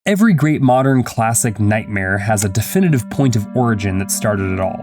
Every great modern classic nightmare has a definitive point of origin that started it all.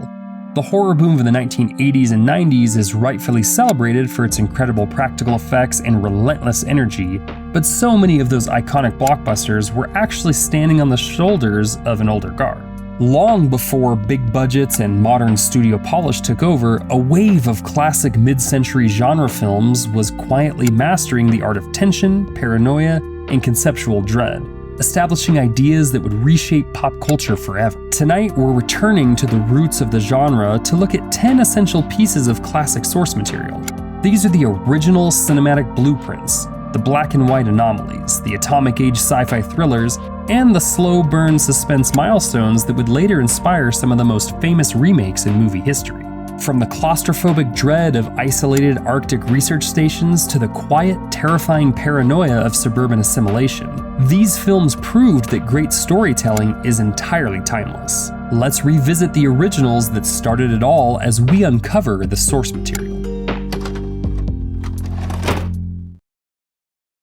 The horror boom of the 1980s and 90s is rightfully celebrated for its incredible practical effects and relentless energy, but so many of those iconic blockbusters were actually standing on the shoulders of an older guard. Long before big budgets and modern studio polish took over, a wave of classic mid-century genre films was quietly mastering the art of tension, paranoia, and conceptual dread, establishing ideas that would reshape pop culture forever. Tonight, we're returning to the roots of the genre to look at 10 essential pieces of classic source material. These are the original cinematic blueprints, the black and white anomalies, the atomic age sci-fi thrillers, and the slow burn suspense milestones that would later inspire some of the most famous remakes in movie history. From the claustrophobic dread of isolated Arctic research stations to the quiet, terrifying paranoia of suburban assimilation, these films proved that great storytelling is entirely timeless. Let's revisit the originals that started it all as we uncover the source material.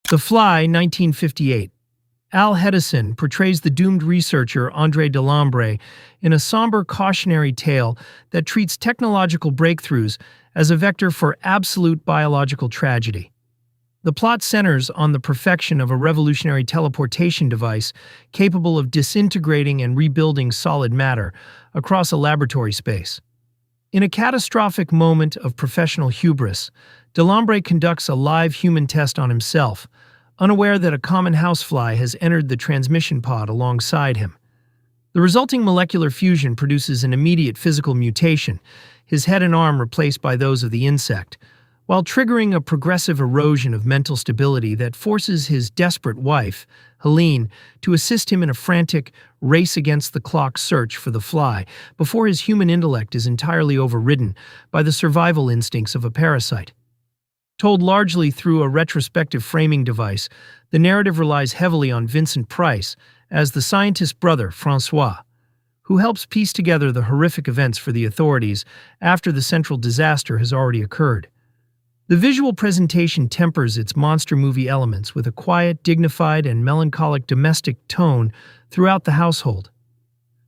The Fly, 1958. Al Hedison portrays the doomed researcher André Delambre in a somber cautionary tale that treats technological breakthroughs as a vector for absolute biological tragedy. The plot centers on the perfection of a revolutionary teleportation device capable of disintegrating and rebuilding solid matter across a laboratory space. In a catastrophic moment of professional hubris, Delambre conducts a live human test on himself, unaware that a common housefly has entered the transmission pod alongside him. The resulting molecular fusion produces an immediate physical mutation, his head and arm replaced by those of the insect, while triggering a progressive erosion of mental stability that forces his desperate wife, Helene, to assist him in a frantic, race-against-the-clock search for the fly before his human intellect is entirely overridden by the survival instincts of a parasite. Told largely through a retrospective framing device, the narrative relies heavily on Vincent Price as the scientist's brother, Francois, who helps piece together the horrific events for the authorities after the central disaster has already occurred. The visual presentation tempers its monster movie elements with a quiet, dignified, and melancholic domestic tone throughout the household.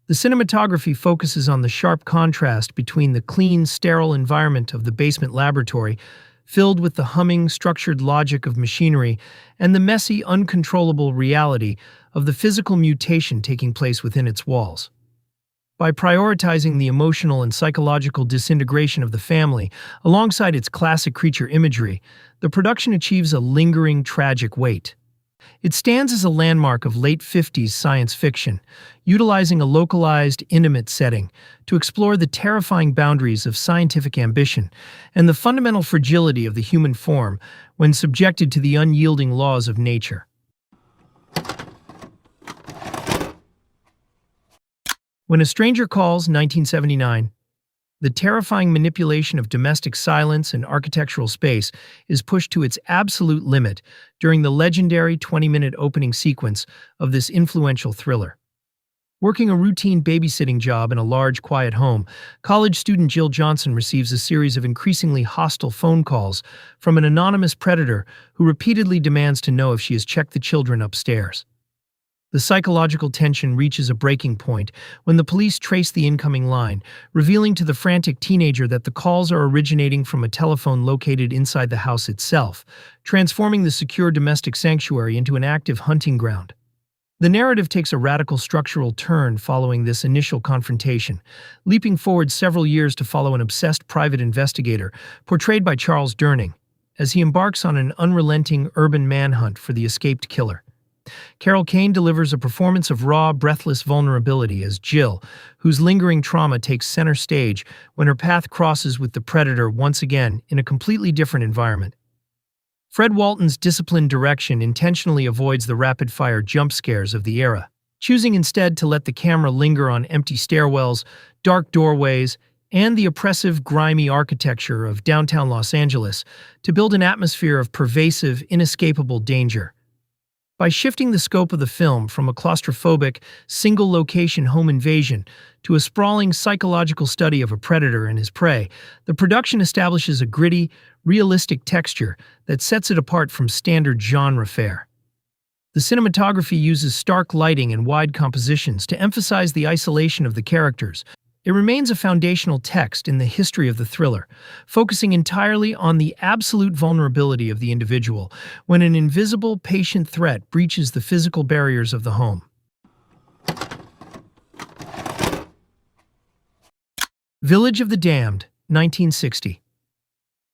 The cinematography focuses on the sharp contrast between the clean, sterile environment of the basement laboratory, filled with the humming, structured logic of machinery, and the messy, uncontrollable reality of the physical mutation taking place within its walls. By prioritizing the emotional and psychological disintegration of the family, alongside its classic creature imagery, the production achieves a lingering, tragic weight. It stands as a landmark of late 50s science fiction, utilizing a localized, intimate setting to explore the terrifying boundaries of scientific ambition and the fundamental fragility of the human form when subjected to the unyielding laws of nature. When a Stranger Calls, 1979. The terrifying manipulation of domestic silence and architectural space is pushed to its absolute limit during the legendary 20-minute opening sequence of this influential thriller. Working a routine babysitting job in a large, quiet home, college student Jill Johnson receives a series of increasingly hostile phone calls from an anonymous predator who repeatedly demands to know if she has checked the children upstairs. The psychological tension reaches a breaking point when the police trace the incoming line, revealing to the frantic teenager that the calls are originating from a telephone located inside the house itself, transforming the secure domestic sanctuary into an active hunting ground. The narrative takes a radical structural turn following this initial confrontation, leaping forward several years to follow an obsessed private investigator, portrayed by Charles Durning, as he embarks on an unrelenting urban manhunt for the escaped killer. Carol Kane delivers a performance of raw, breathless vulnerability as Jill, whose lingering trauma takes center stage when her path crosses with the predator once again in a completely different environment. Fred Walton's disciplined direction intentionally avoids the rapid-fire jump scares of the era, choosing instead to let the camera linger on empty stairwells, dark doorways, and the oppressive, grimy architecture of downtown Los Angeles to build an atmosphere of pervasive, inescapable danger. By shifting the scope of the film from a claustrophobic, single-location home invasion to a sprawling psychological study of a predator and his prey, the production establishes a gritty, realistic texture that sets it apart from standard genre fare. The cinematography uses stark lighting and wide compositions to emphasize the isolation of the characters. It remains a foundational text in the history of the thriller, focusing entirely on the absolute vulnerability of the individual when an invisible, patient threat breaches the physical barriers of the home. Village of the Damned, 1960.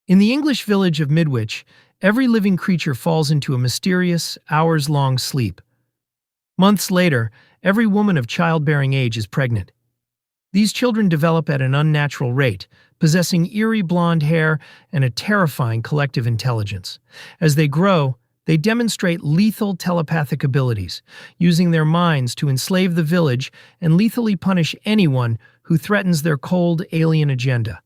In the English village of Midwich, every living creature falls into a mysterious, hours-long sleep. Months later, every woman of childbearing age is pregnant. These children develop at an unnatural rate, possessing eerie blonde hair and a terrifying collective intelligence. As they grow, they demonstrate lethal telepathic abilities, using their minds to enslave the village and lethally punish anyone who threatens their cold, alien agenda.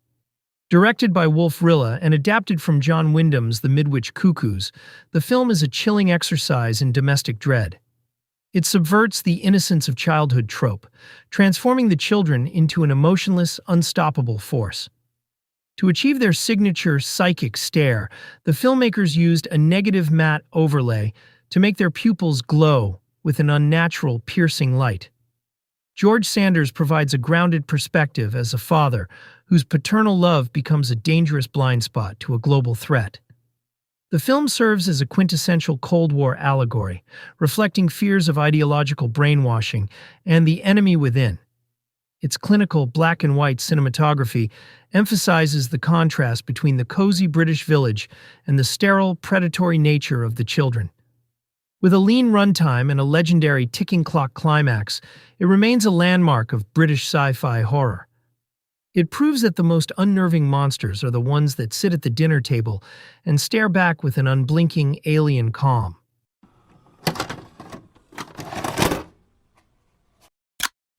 Directed by Wolf Rilla and adapted from John Wyndham's The Midwich Cuckoos, the film is a chilling exercise in domestic dread. It subverts the innocence of childhood trope, transforming the children into an emotionless, unstoppable force. To achieve their signature psychic stare, the filmmakers used a negative matte overlay to make their pupils glow with an unnatural, piercing light. George Sanders provides a grounded perspective as a father whose paternal love becomes a dangerous blind spot to a global threat. The film serves as a quintessential Cold War allegory, reflecting fears of ideological brainwashing and the enemy within. Its clinical black and white cinematography emphasizes the contrast between the cozy British village and the sterile, predatory nature of the children. With a lean runtime and a legendary ticking clock climax, it remains a landmark of British sci-fi horror. It proves that the most unnerving monsters are the ones that sit at the dinner table and stare back with an unblinking alien calm.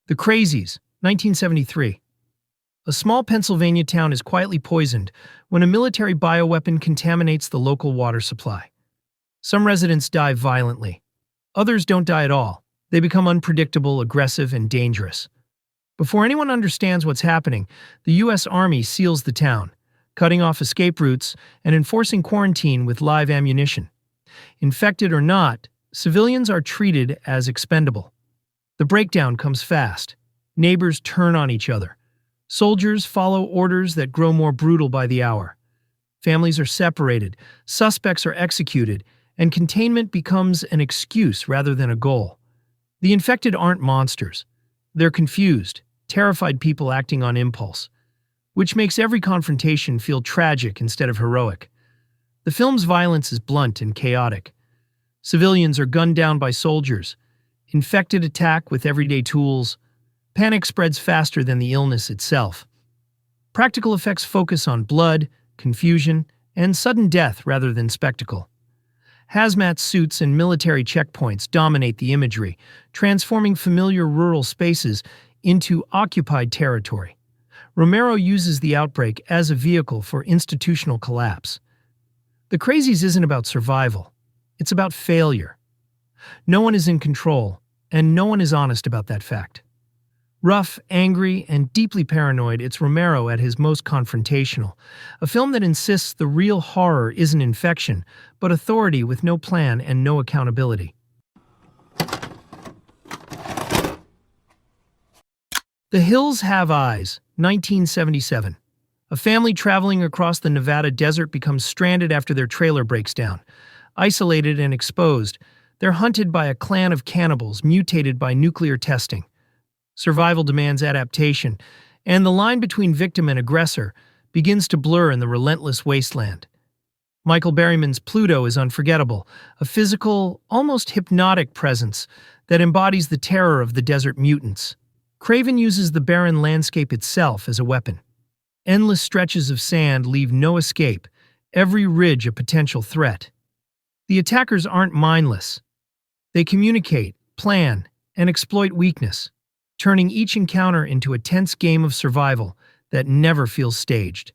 The Crazies, 1973. A small Pennsylvania town is quietly poisoned when a military bioweapon contaminates the local water supply. Some residents die violently. Others don't die at all. They become unpredictable, aggressive, and dangerous. Before anyone understands what's happening, the U.S. Army seals the town, cutting off escape routes and enforcing quarantine with live ammunition. Infected or not, civilians are treated as expendable. The breakdown comes fast. Neighbors turn on each other. Soldiers follow orders that grow more brutal by the hour. Families are separated, suspects are executed, and containment becomes an excuse rather than a goal. The infected aren't monsters. They're confused, terrified people acting on impulse, which makes every confrontation feel tragic instead of heroic. The film's violence is blunt and chaotic. Civilians are gunned down by soldiers. Infected attack with everyday tools. Panic spreads faster than the illness itself. Practical effects focus on blood, confusion, and sudden death rather than spectacle. Hazmat suits and military checkpoints dominate the imagery, transforming familiar rural spaces into occupied territory. Romero uses the outbreak as a vehicle for institutional collapse. The Crazies isn't about survival. It's about failure. No one is in control, and no one is honest about that fact. Rough, angry, and deeply paranoid, it's Romero at his most confrontational, a film that insists the real horror isn't infection, but authority with no plan and no accountability. The Hills Have Eyes, 1977. A family traveling across the Nevada desert becomes stranded after their trailer breaks down. Isolated and exposed, they're hunted by a clan of cannibals mutated by nuclear testing. Survival demands adaptation, and the line between victim and aggressor begins to blur in the relentless wasteland. Michael Berryman's Pluto is unforgettable, a physical, almost hypnotic presence that embodies the terror of the desert mutants. Craven uses the barren landscape itself as a weapon. Endless stretches of sand leave no escape, every ridge a potential threat. The attackers aren't mindless. They communicate, plan, and exploit weakness, turning each encounter into a tense game of survival that never feels staged.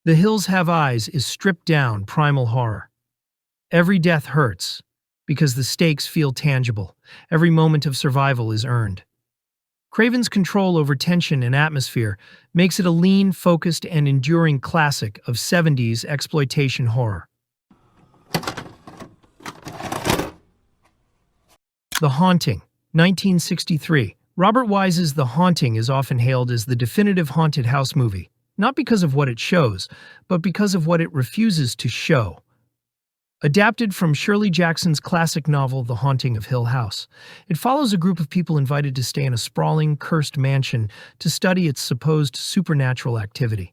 The Hills Have Eyes is stripped-down primal horror. Every death hurts, because the stakes feel tangible. Every moment of survival is earned. Craven's control over tension and atmosphere makes it a lean, focused, and enduring classic of 70s exploitation horror. The Haunting, 1963. Robert Wise's The Haunting is often hailed as the definitive haunted house movie, not because of what it shows, but because of what it refuses to show. Adapted from Shirley Jackson's classic novel The Haunting of Hill House, it follows a group of people invited to stay in a sprawling, cursed mansion to study its supposed supernatural activity.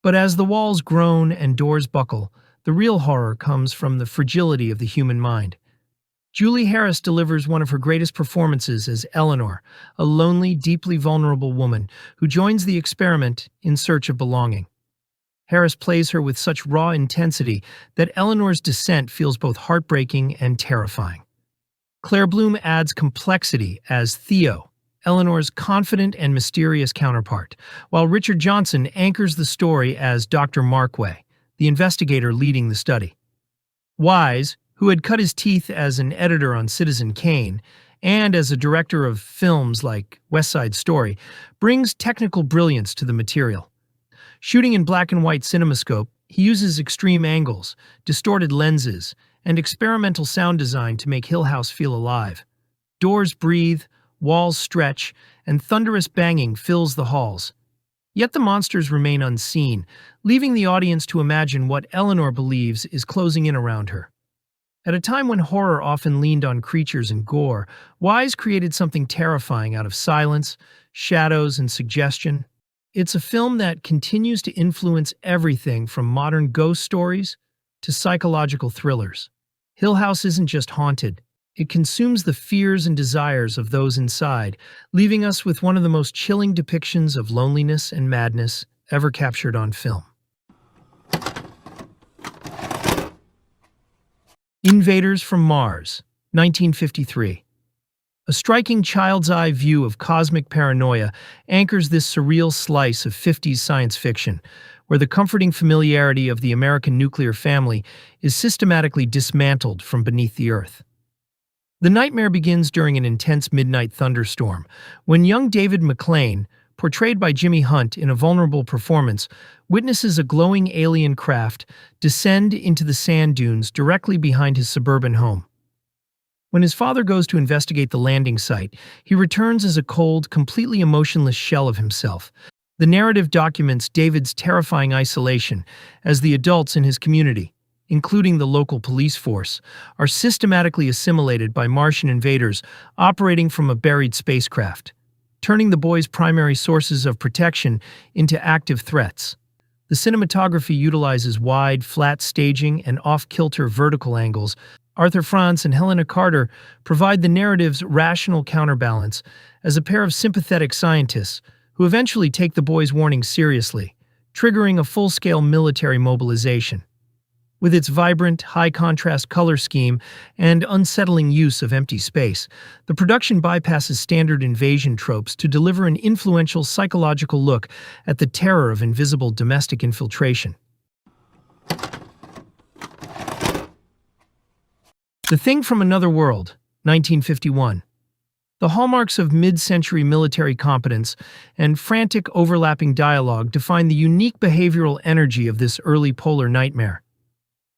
But as the walls groan and doors buckle, the real horror comes from the fragility of the human mind. Julie Harris delivers one of her greatest performances as Eleanor, a lonely, deeply vulnerable woman who joins the experiment in search of belonging. Harris plays her with such raw intensity that Eleanor's descent feels both heartbreaking and terrifying. Claire Bloom adds complexity as Theo, Eleanor's confident and mysterious counterpart, while Richard Johnson anchors the story as Dr. Markway, the investigator leading the study. Wise, who had cut his teeth as an editor on Citizen Kane and as a director of films like West Side Story, brings technical brilliance to the material. Shooting in black and white cinemascope, he uses extreme angles, distorted lenses, and experimental sound design to make Hill House feel alive. Doors breathe, walls stretch, and thunderous banging fills the halls. Yet the monsters remain unseen, leaving the audience to imagine what Eleanor believes is closing in around her. At a time when horror often leaned on creatures and gore, Wise created something terrifying out of silence, shadows, and suggestion. It's a film that continues to influence everything from modern ghost stories to psychological thrillers. Hill House isn't just haunted, it consumes the fears and desires of those inside, leaving us with one of the most chilling depictions of loneliness and madness ever captured on film. Invaders from Mars, 1953. A striking child's-eye view of cosmic paranoia anchors this surreal slice of 50s science fiction, where the comforting familiarity of the American nuclear family is systematically dismantled from beneath the Earth. The nightmare begins during an intense midnight thunderstorm, when young David McClane, portrayed by Jimmy Hunt in a vulnerable performance, witnesses a glowing alien craft descend into the sand dunes directly behind his suburban home. When his father goes to investigate the landing site, he returns as a cold, completely emotionless shell of himself. The narrative documents David's terrifying isolation as the adults in his community, including the local police force, are systematically assimilated by Martian invaders operating from a buried spacecraft, turning the boy's primary sources of protection into active threats. The cinematography utilizes wide, flat staging and off-kilter vertical angles. Arthur Franz and Helena Carter provide the narrative's rational counterbalance as a pair of sympathetic scientists who eventually take the boy's warning seriously, triggering a full-scale military mobilization. With its vibrant, high-contrast color scheme and unsettling use of empty space, the production bypasses standard invasion tropes to deliver an influential psychological look at the terror of invisible domestic infiltration. The Thing from Another World, 1951. The hallmarks of mid-century military competence and frantic overlapping dialogue define the unique behavioral energy of this early polar nightmare.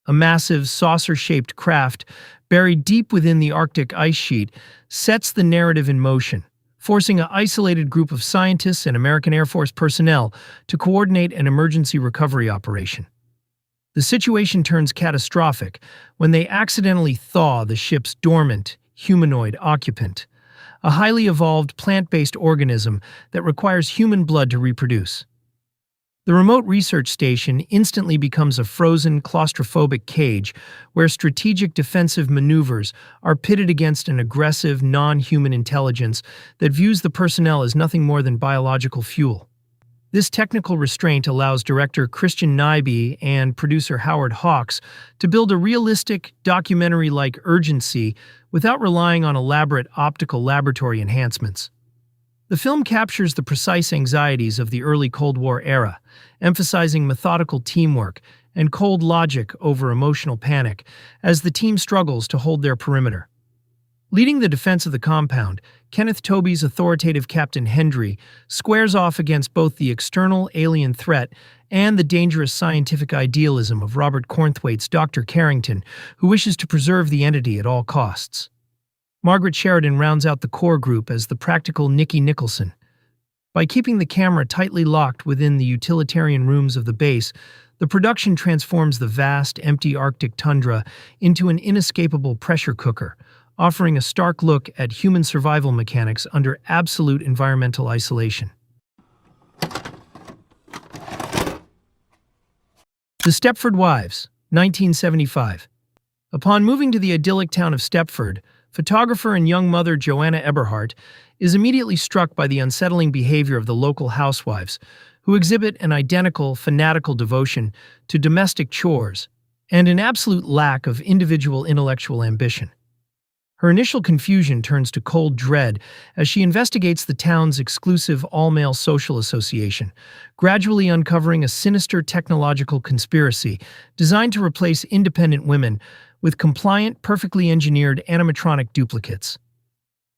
A massive, saucer-shaped craft buried deep within the Arctic ice sheet sets the narrative in motion, forcing an isolated group of scientists and American Air Force personnel to coordinate an emergency recovery operation. The situation turns catastrophic when they accidentally thaw the ship's dormant, humanoid occupant, a highly evolved plant-based organism that requires human blood to reproduce. The remote research station instantly becomes a frozen, claustrophobic cage where strategic defensive maneuvers are pitted against an aggressive, non-human intelligence that views the personnel as nothing more than biological fuel. This technical restraint allows director Christian Nyby and producer Howard Hawks to build a realistic, documentary-like urgency without relying on elaborate optical laboratory enhancements. The film captures the precise anxieties of the early Cold War era, emphasizing methodical teamwork and cold logic over emotional panic as the team struggles to hold their perimeter. Leading the defense of the compound, Kenneth Tobey's authoritative Captain Hendry squares off against both the external alien threat and the dangerous scientific idealism of Robert Cornthwaite's Dr. Carrington, who wishes to preserve the entity at all costs. Margaret Sheridan rounds out the core group as the practical Nikki Nicholson. By keeping the camera tightly locked within the utilitarian rooms of the base, the production transforms the vast, empty Arctic tundra into an inescapable pressure cooker, offering a stark look at human survival mechanics under absolute environmental isolation. The Stepford Wives, 1975. Upon moving to the idyllic town of Stepford, photographer and young mother Joanna Eberhardt is immediately struck by the unsettling behavior of the local housewives, who exhibit an identical, fanatical devotion to domestic chores and an absolute lack of individual intellectual ambition. Her initial confusion turns to cold dread as she investigates the town's exclusive all-male social association, gradually uncovering a sinister technological conspiracy designed to replace independent women with compliant, perfectly engineered animatronic duplicates.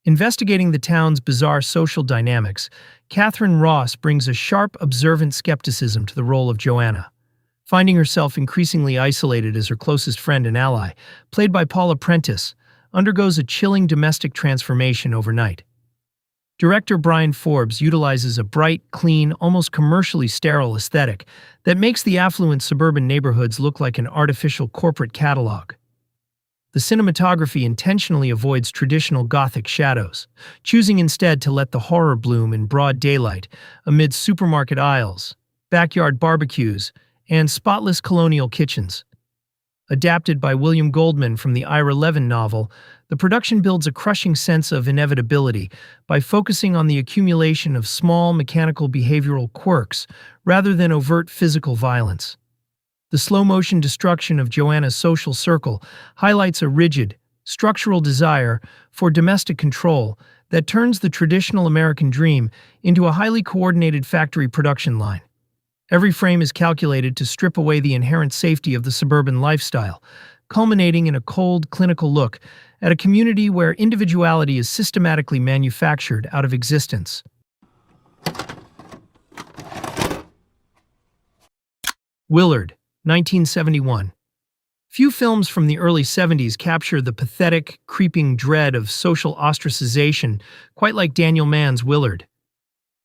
Investigating the town's bizarre social dynamics, Catherine Ross brings a sharp, observant skepticism to the role of Joanna. Finding herself increasingly isolated as her closest friend and ally, played by Paula Prentice, undergoes a chilling domestic transformation overnight. Director Brian Forbes utilizes a bright, clean, almost commercially sterile aesthetic that makes the affluent suburban neighborhoods look like an artificial corporate catalog. The cinematography intentionally avoids traditional Gothic shadows, choosing instead to let the horror bloom in broad daylight amid supermarket aisles, backyard barbecues, and spotless colonial kitchens. Adapted by William Goldman from the Ira Levin novel, the production builds a crushing sense of inevitability by focusing on the accumulation of small mechanical behavioral quirks rather than overt physical violence. The slow-motion destruction of Joanna's social circle highlights a rigid, structural desire for domestic control that turns the traditional American dream into a highly coordinated factory production line. Every frame is calculated to strip away the inherent safety of the suburban lifestyle, culminating in a cold, clinical look at a community where individuality is systematically manufactured out of existence. Willard, 1971. Few films from the early 70s capture the pathetic, creeping dread of social ostracization quite like Daniel Mann's Willard.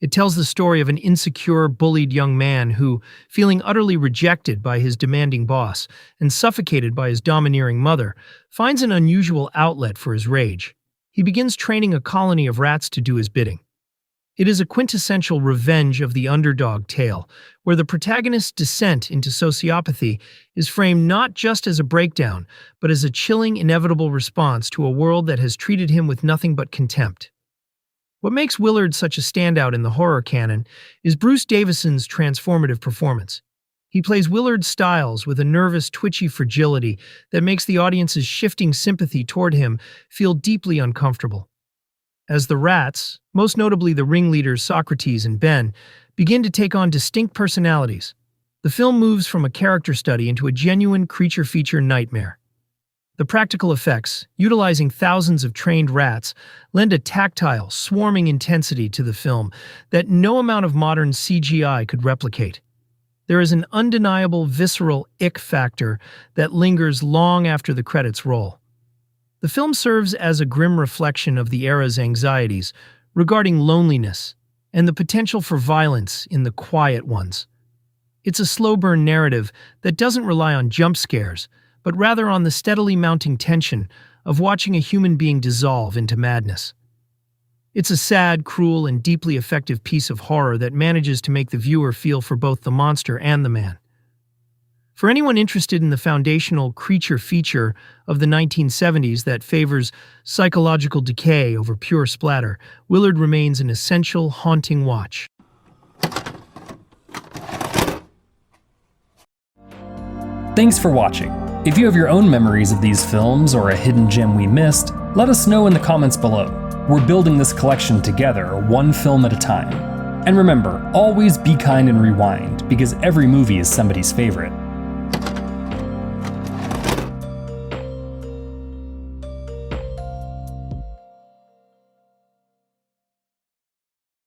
It tells the story of an insecure, bullied young man who, feeling utterly rejected by his demanding boss and suffocated by his domineering mother, finds an unusual outlet for his rage. He begins training a colony of rats to do his bidding. It is a quintessential revenge of the underdog tale, where the protagonist's descent into sociopathy is framed not just as a breakdown, but as a chilling, inevitable response to a world that has treated him with nothing but contempt. What makes Willard such a standout in the horror canon is Bruce Davison's transformative performance. He plays Willard Stiles with a nervous, twitchy fragility that makes the audience's shifting sympathy toward him feel deeply uncomfortable. As the rats, most notably the ringleaders Socrates and Ben, begin to take on distinct personalities, the film moves from a character study into a genuine creature feature nightmare. The practical effects, utilizing thousands of trained rats, lend a tactile, swarming intensity to the film that no amount of modern CGI could replicate. There is an undeniable, visceral ick factor that lingers long after the credits roll. The film serves as a grim reflection of the era's anxieties regarding loneliness and the potential for violence in the quiet ones. It's a slow-burn narrative that doesn't rely on jump scares, but rather on the steadily mounting tension of watching a human being dissolve into madness. It's a sad, cruel, and deeply effective piece of horror that manages to make the viewer feel for both the monster and the man. For anyone interested in the foundational creature feature of the 1970s that favors psychological decay over pure splatter, Willard remains an essential, haunting watch. Thanks for watching. If you have your own memories of these films or a hidden gem we missed, let us know in the comments below. We're building this collection together, one film at a time. And remember, always be kind and rewind, because every movie is somebody's favorite.